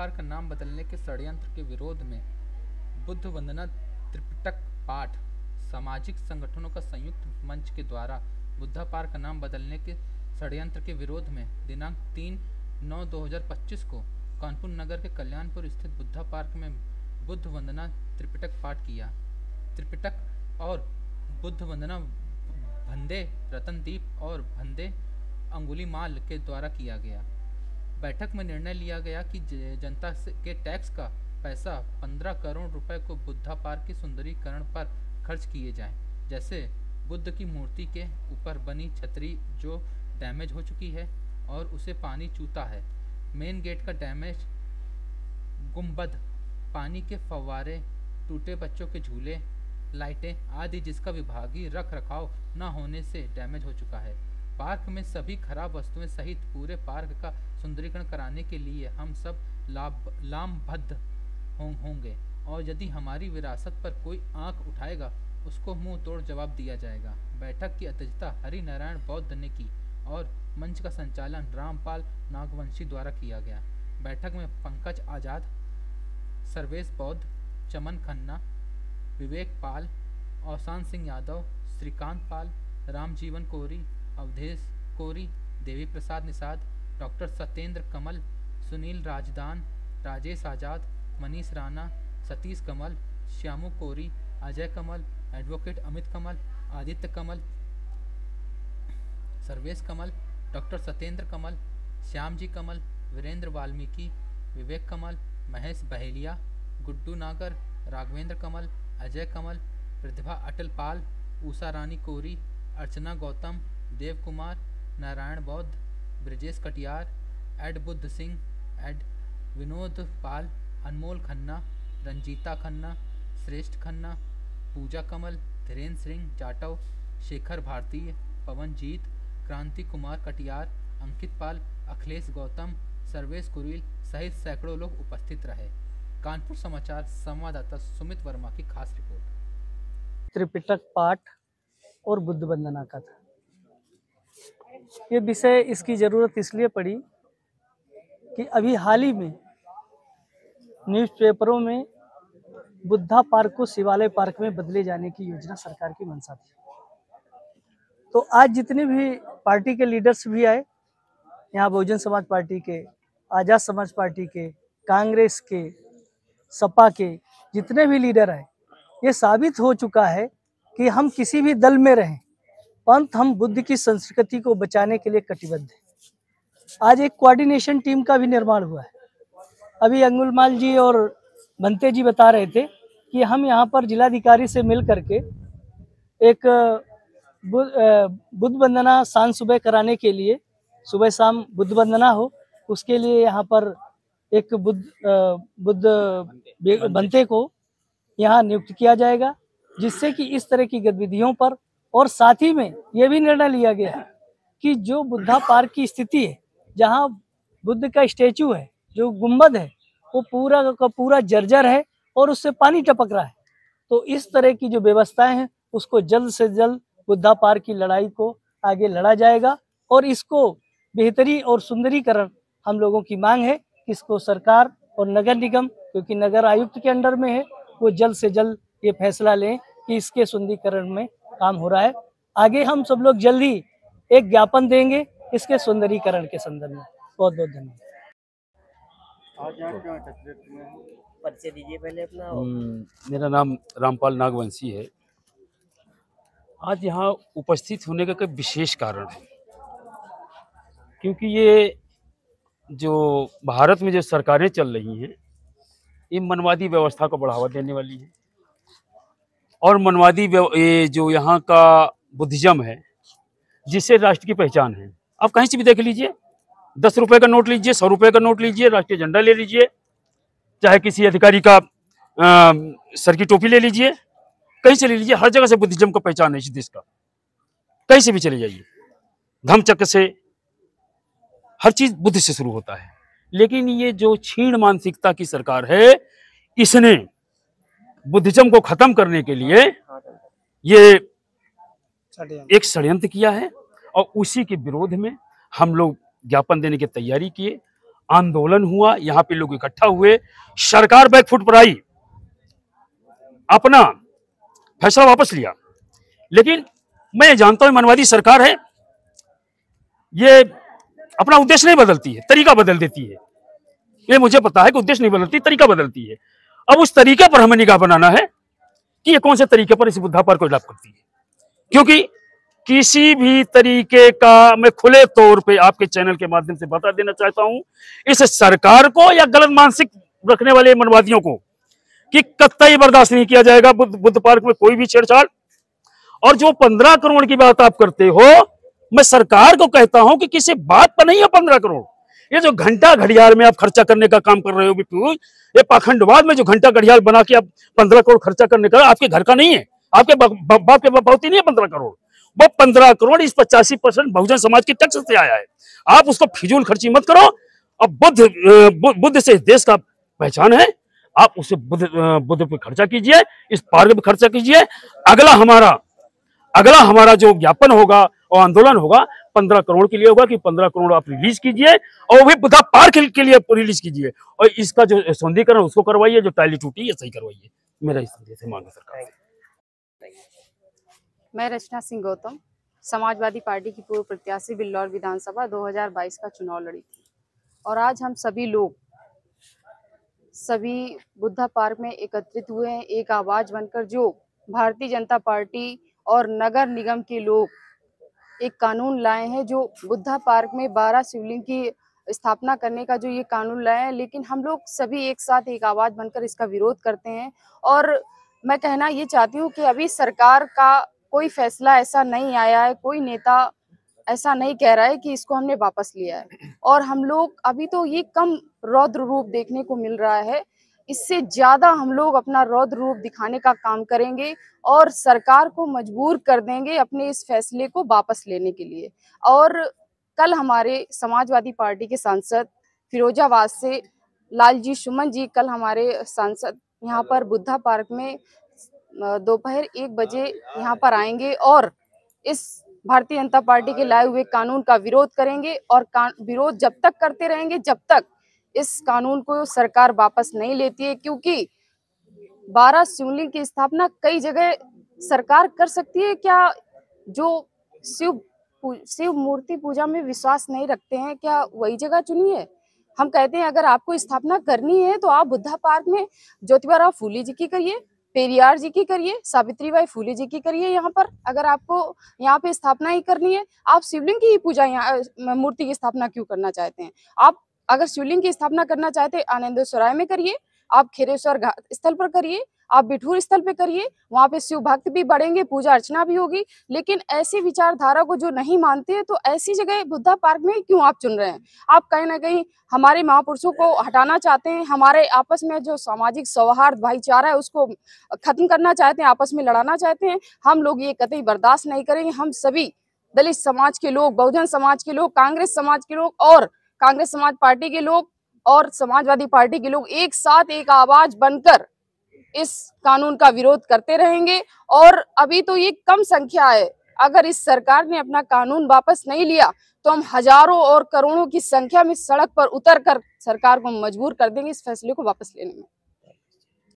Park का नाम बदलने के षड्यंत्र के विरोध में बुद्ध वंदना त्रिपिटक पाठ सामाजिक संगठनों का संयुक्त मंच के द्वारा बुद्धा पार्क का नाम बदलने के षड्यंत्र के विरोध में दिनांक 3/9/2025 को कानपुर नगर के कल्याणपुर स्थित बुद्धा पार्क में बुद्ध वंदना त्रिपिटक पाठ किया। त्रिपिटक और बुद्ध वंदना भंदे रतनदीप और भंदे अंगुलीमाल के द्वारा किया गया। बैठक में निर्णय लिया गया कि जनता के टैक्स का पैसा 15 करोड़ रुपए को बुद्धा पार्क के सुंदरीकरण पर खर्च किए जाएं, जैसे बुद्ध की मूर्ति के ऊपर बनी छतरी जो डैमेज हो चुकी है और उसे पानी चूता है, मेन गेट का डैमेज गुंबद, पानी के फव्वारे, टूटे बच्चों के झूले, लाइटें आदि जिसका विभागीय रख रखाव न होने से डैमेज हो चुका है। पार्क में सभी खराब वस्तुएं सहित पूरे पार्क का सुंदरीकरण कराने के लिए हम सब लामबद्ध होंगे और यदि हमारी विरासत पर कोई आंख उठाएगा उसको मुंह तोड़ जवाब दिया जाएगा। बैठक की अध्यक्षता हरि नारायण बौद्ध ने की और मंच का संचालन रामपाल नागवंशी द्वारा किया गया। बैठक में पंकज आजाद, सर्वेश बौद्ध, चमन खन्ना, विवेक पाल, औसान सिंह यादव, श्रीकांत पाल, रामजीवन कोरी, अवधेश कोरी, देवी प्रसाद निषाद, डॉक्टर सत्येंद्र कमल, सुनील राजदान, राजेश आजाद, मनीष राणा, सतीश कमल, श्यामू कोरी, अजय कमल, एडवोकेट अमित कमल, आदित्य कमल, सर्वेश कमल, डॉक्टर सत्येंद्र कमल, श्यामजी कमल, वीरेंद्र वाल्मीकि, विवेक कमल, महेश बहेलिया, गुड्डू नागर, राघवेंद्र कमल, अजय कमल, प्रतिभा अटल पाल, उषा रानी कोरी, अर्चना गौतम, देव कुमार, नारायण बौद्ध, ब्रजेश कटियार, एड बुद्ध सिंह, एड विनोद पाल, अनमोल खन्ना, रंजीता खन्ना, श्रेष्ठ खन्ना, पूजा कमल, धीरेन्द्र सिंह जाटव, शेखर भारतीय, पवनजीत, क्रांति कुमार कटियार, अंकित पाल, अखिलेश गौतम, सर्वेश कुरील सहित सैकड़ों लोग उपस्थित रहे। कानपुर समाचार संवाददाता सुमित वर्मा की खास रिपोर्ट। त्रिपिटक पाठ और बुद्ध वंदना का था। ये विषय इसकी ज़रूरत इसलिए पड़ी कि अभी हाल ही में न्यूज़पेपरों में बुद्धा पार्क को शिवालय पार्क में बदले जाने की योजना सरकार की मंशा थी। तो आज जितने भी पार्टी के लीडर्स भी आए, यहाँ बहुजन समाज पार्टी के, आज़ाद समाज पार्टी के, कांग्रेस के, सपा के जितने भी लीडर आए, ये साबित हो चुका है कि हम किसी भी दल में रहें परंतु हम बुद्ध की संस्कृति को बचाने के लिए कटिबद्ध हैं। आज एक कोऑर्डिनेशन टीम का भी निर्माण हुआ है। अभी अंगुलमाल जी और भंते जी बता रहे थे कि हम यहाँ पर जिलाधिकारी से मिल करके एक बुद्ध वंदना शाम सुबह कराने के लिए, सुबह शाम बुद्ध वंदना हो, उसके लिए यहाँ पर एक बुद्ध भंते को यहाँ नियुक्त किया जाएगा, जिससे कि इस तरह की गतिविधियों पर, और साथ ही में ये भी निर्णय लिया गया है कि जो बुद्धा पार्क की स्थिति है, जहाँ बुद्ध का स्टैचू है, जो गुंबद है, वो पूरा का पूरा जर्जर है और उससे पानी टपक रहा है। तो इस तरह की जो व्यवस्थाएं हैं उसको जल्द से जल्द बुद्धा पार्क की लड़ाई को आगे लड़ा जाएगा और इसको बेहतरी और सुंदरीकरण हम लोगों की मांग है कि इसको सरकार और नगर निगम, क्योंकि नगर आयुक्त के अंडर में है, वो जल्द से जल्द ये फैसला लें कि इसके सुंदरीकरण में काम हो रहा है। आगे हम सब लोग जल्दी एक ज्ञापन देंगे इसके सुंदरीकरण के संदर्भ में। बहुत बहुत धन्यवाद। परिचय दीजिए पहले अपना। मेरा नाम रामपाल नागवंशी है। आज यहाँ उपस्थित होने का कोई विशेष कारण है, क्योंकि ये जो भारत में जो सरकारें चल रही हैं, ये मनवादी व्यवस्था को बढ़ावा देने वाली है और मनवादी ये जो यहाँ का बुद्धिज्म है, जिससे राष्ट्र की पहचान है। आप कहीं से भी देख लीजिए, 10 रुपए का नोट लीजिए, 100 रुपए का नोट लीजिए, राष्ट्रीय झंडा ले लीजिए, चाहे किसी अधिकारी का सर की टोपी ले लीजिए, कहीं से ले लीजिए, हर जगह से बुद्धिज्म का पहचान है इस देश का। कहीं से भी चले जाइए, धम्मचक्र से, हर चीज बुद्ध से शुरू होता है। लेकिन ये जो क्षीण मानसिकता की सरकार है, इसने बुद्धिज्म को खत्म करने के लिए ये एक षड्यंत्र किया है और उसी के विरोध में हम लोग ज्ञापन देने की तैयारी किए। आंदोलन हुआ, यहाँ पे लोग इकट्ठा हुए, सरकार बैकफुट पर आई, अपना फैसला वापस लिया। लेकिन मैं जानता हूं मनवादी सरकार है, ये अपना उद्देश्य नहीं बदलती है, तरीका बदल देती है। ये मुझे पता है कि उद्देश्य नहीं बदलती, तरीका बदलती है। अब उस तरीके पर हमें निगाह बनाना है कि ये कौन से तरीके पर इस बुद्धा पार्क को लाभ करती है, क्योंकि किसी भी तरीके का, मैं खुले तौर पे आपके चैनल के माध्यम से बता देना चाहता हूं इस सरकार को या गलत मानसिक रखने वाले मनवादियों को कि कतई बर्दाश्त नहीं किया जाएगा बुद्ध पार्क में कोई भी छेड़छाड़। और जो 15 करोड़ की बात आप करते हो, मैं सरकार को कहता हूं कि किसी बात पर नहीं है 15 करोड़। ये जो घंटा घड़ियाल में आप खर्चा करने का काम कर रहे हो बिट्टू, ये पाखंडवाद में जो घंटा घड़ियाल बना के आप 15 करोड़ खर्चा करने का, आपके घर का नहीं है, आपके बाप के बपौती नहीं है 15 करोड़। वो 15 करोड़ इस 85% बहुजन समाज की टैक्स से आया है। आप उसको फिजूल खर्ची मत करो। अब बुद्ध से देश का पहचान है, आप उसे बुद्ध पे खर्चा कीजिए, इस पार्क पे खर्चा कीजिए। अगला हमारा जो ज्ञापन होगा और आंदोलन होगा 15 करोड़ के लिए होगा कि 15 करोड़ आप रिलीज कीजिए और वो भी बुद्धा पार्क के लिए रिलीज कीजिए, और इसका जो सौंदर्यीकरण उसको करवाइए, जो टाइली टूटी है सही करवाइए। मेरा इस तरीके से मांग है सरकार से। मैं रचना सिंह गौतम, समाजवादी पार्टी की पूर्व प्रत्याशी बिल्लौर विधानसभा 2022 का चुनाव लड़ी थी, और आज हम सभी बुद्धा पार्क में एकत्रित हुए हैं, एक आवाज बनकर, जो भारतीय जनता पार्टी और नगर निगम के लोग एक कानून लाए हैं, जो बुद्धा पार्क में 12 शिवलिंग की स्थापना करने का जो ये कानून लाए हैं। लेकिन हम लोग सभी एक साथ एक आवाज बनकर इसका विरोध करते हैं। और मैं कहना ये चाहती हूँ कि अभी सरकार का कोई फैसला ऐसा नहीं आया है, कोई नेता ऐसा नहीं कह रहा है कि इसको हमने वापस लिया है। और हम लोग अभी तो ये कम रौद्र रूप देखने को मिल रहा है, इससे ज्यादा हम लोग अपना रौद्र रूप दिखाने का काम करेंगे और सरकार को मजबूर कर देंगे अपने इस फैसले को वापस लेने के लिए। और कल हमारे समाजवादी पार्टी के सांसद फिरोजाबाद से लालजी सुमन जी, कल हमारे सांसद यहाँ पर बुद्धा पार्क में दोपहर 1 बजे यहाँ पर आएंगे और इस भारतीय जनता पार्टी के लाए हुए कानून का विरोध करेंगे। और विरोध जब तक करते रहेंगे जब तक इस कानून को सरकार वापस नहीं लेती है, क्योंकि 12 शिवलिंग की स्थापना कई जगह सरकार कर सकती है। क्या जो शिव मूर्ति पूजा में विश्वास नहीं रखते हैं, क्या वही जगह चुनी है? हम कहते हैं अगर आपको स्थापना करनी है तो आप बुद्धा पार्क में ज्योतिबा फूले जी की करिए, पेरियार जी की करिए, सावित्रीबाई फूले जी की करिए। यहाँ पर अगर आपको यहाँ पे स्थापना ही करनी है, आप शिवलिंग की ही पूजा, यहाँ मूर्ति की स्थापना क्यों करना चाहते हैं? आप अगर शिवलिंग की स्थापना करना चाहते हैं आनंदेश्वराय में करिए, आप खेरेश्वर घाट स्थल पर करिए, आप बिठूर स्थल पे करिए, वहां पे शिव भक्त भी बढ़ेंगे, पूजा अर्चना भी होगी। लेकिन ऐसी विचारधारा को जो नहीं मानते हैं, तो ऐसी जगह बुद्धा पार्क में क्यों आप चुन रहे हैं? आप कहीं ना कहीं हमारे महापुरुषों को हटाना चाहते हैं, हमारे आपस में जो सामाजिक सौहार्द भाईचारा है उसको खत्म करना चाहते हैं, आपस में लड़ाना चाहते हैं। हम लोग ये कतई बर्दाश्त नहीं करेंगे। हम सभी दलित समाज के लोग, बहुजन समाज के लोग, कांग्रेस समाज के लोग और कांग्रेस समाज पार्टी के लोग और समाजवादी पार्टी के लोग एक साथ एक आवाज बनकर इस कानून का विरोध करते रहेंगे। और अभी तो ये कम संख्या है, अगर इस सरकार ने अपना कानून वापस नहीं लिया तो हम हजारों और करोड़ों की संख्या में सड़क पर उतरकर सरकार को मजबूर कर देंगे इस फैसले को वापस लेने में।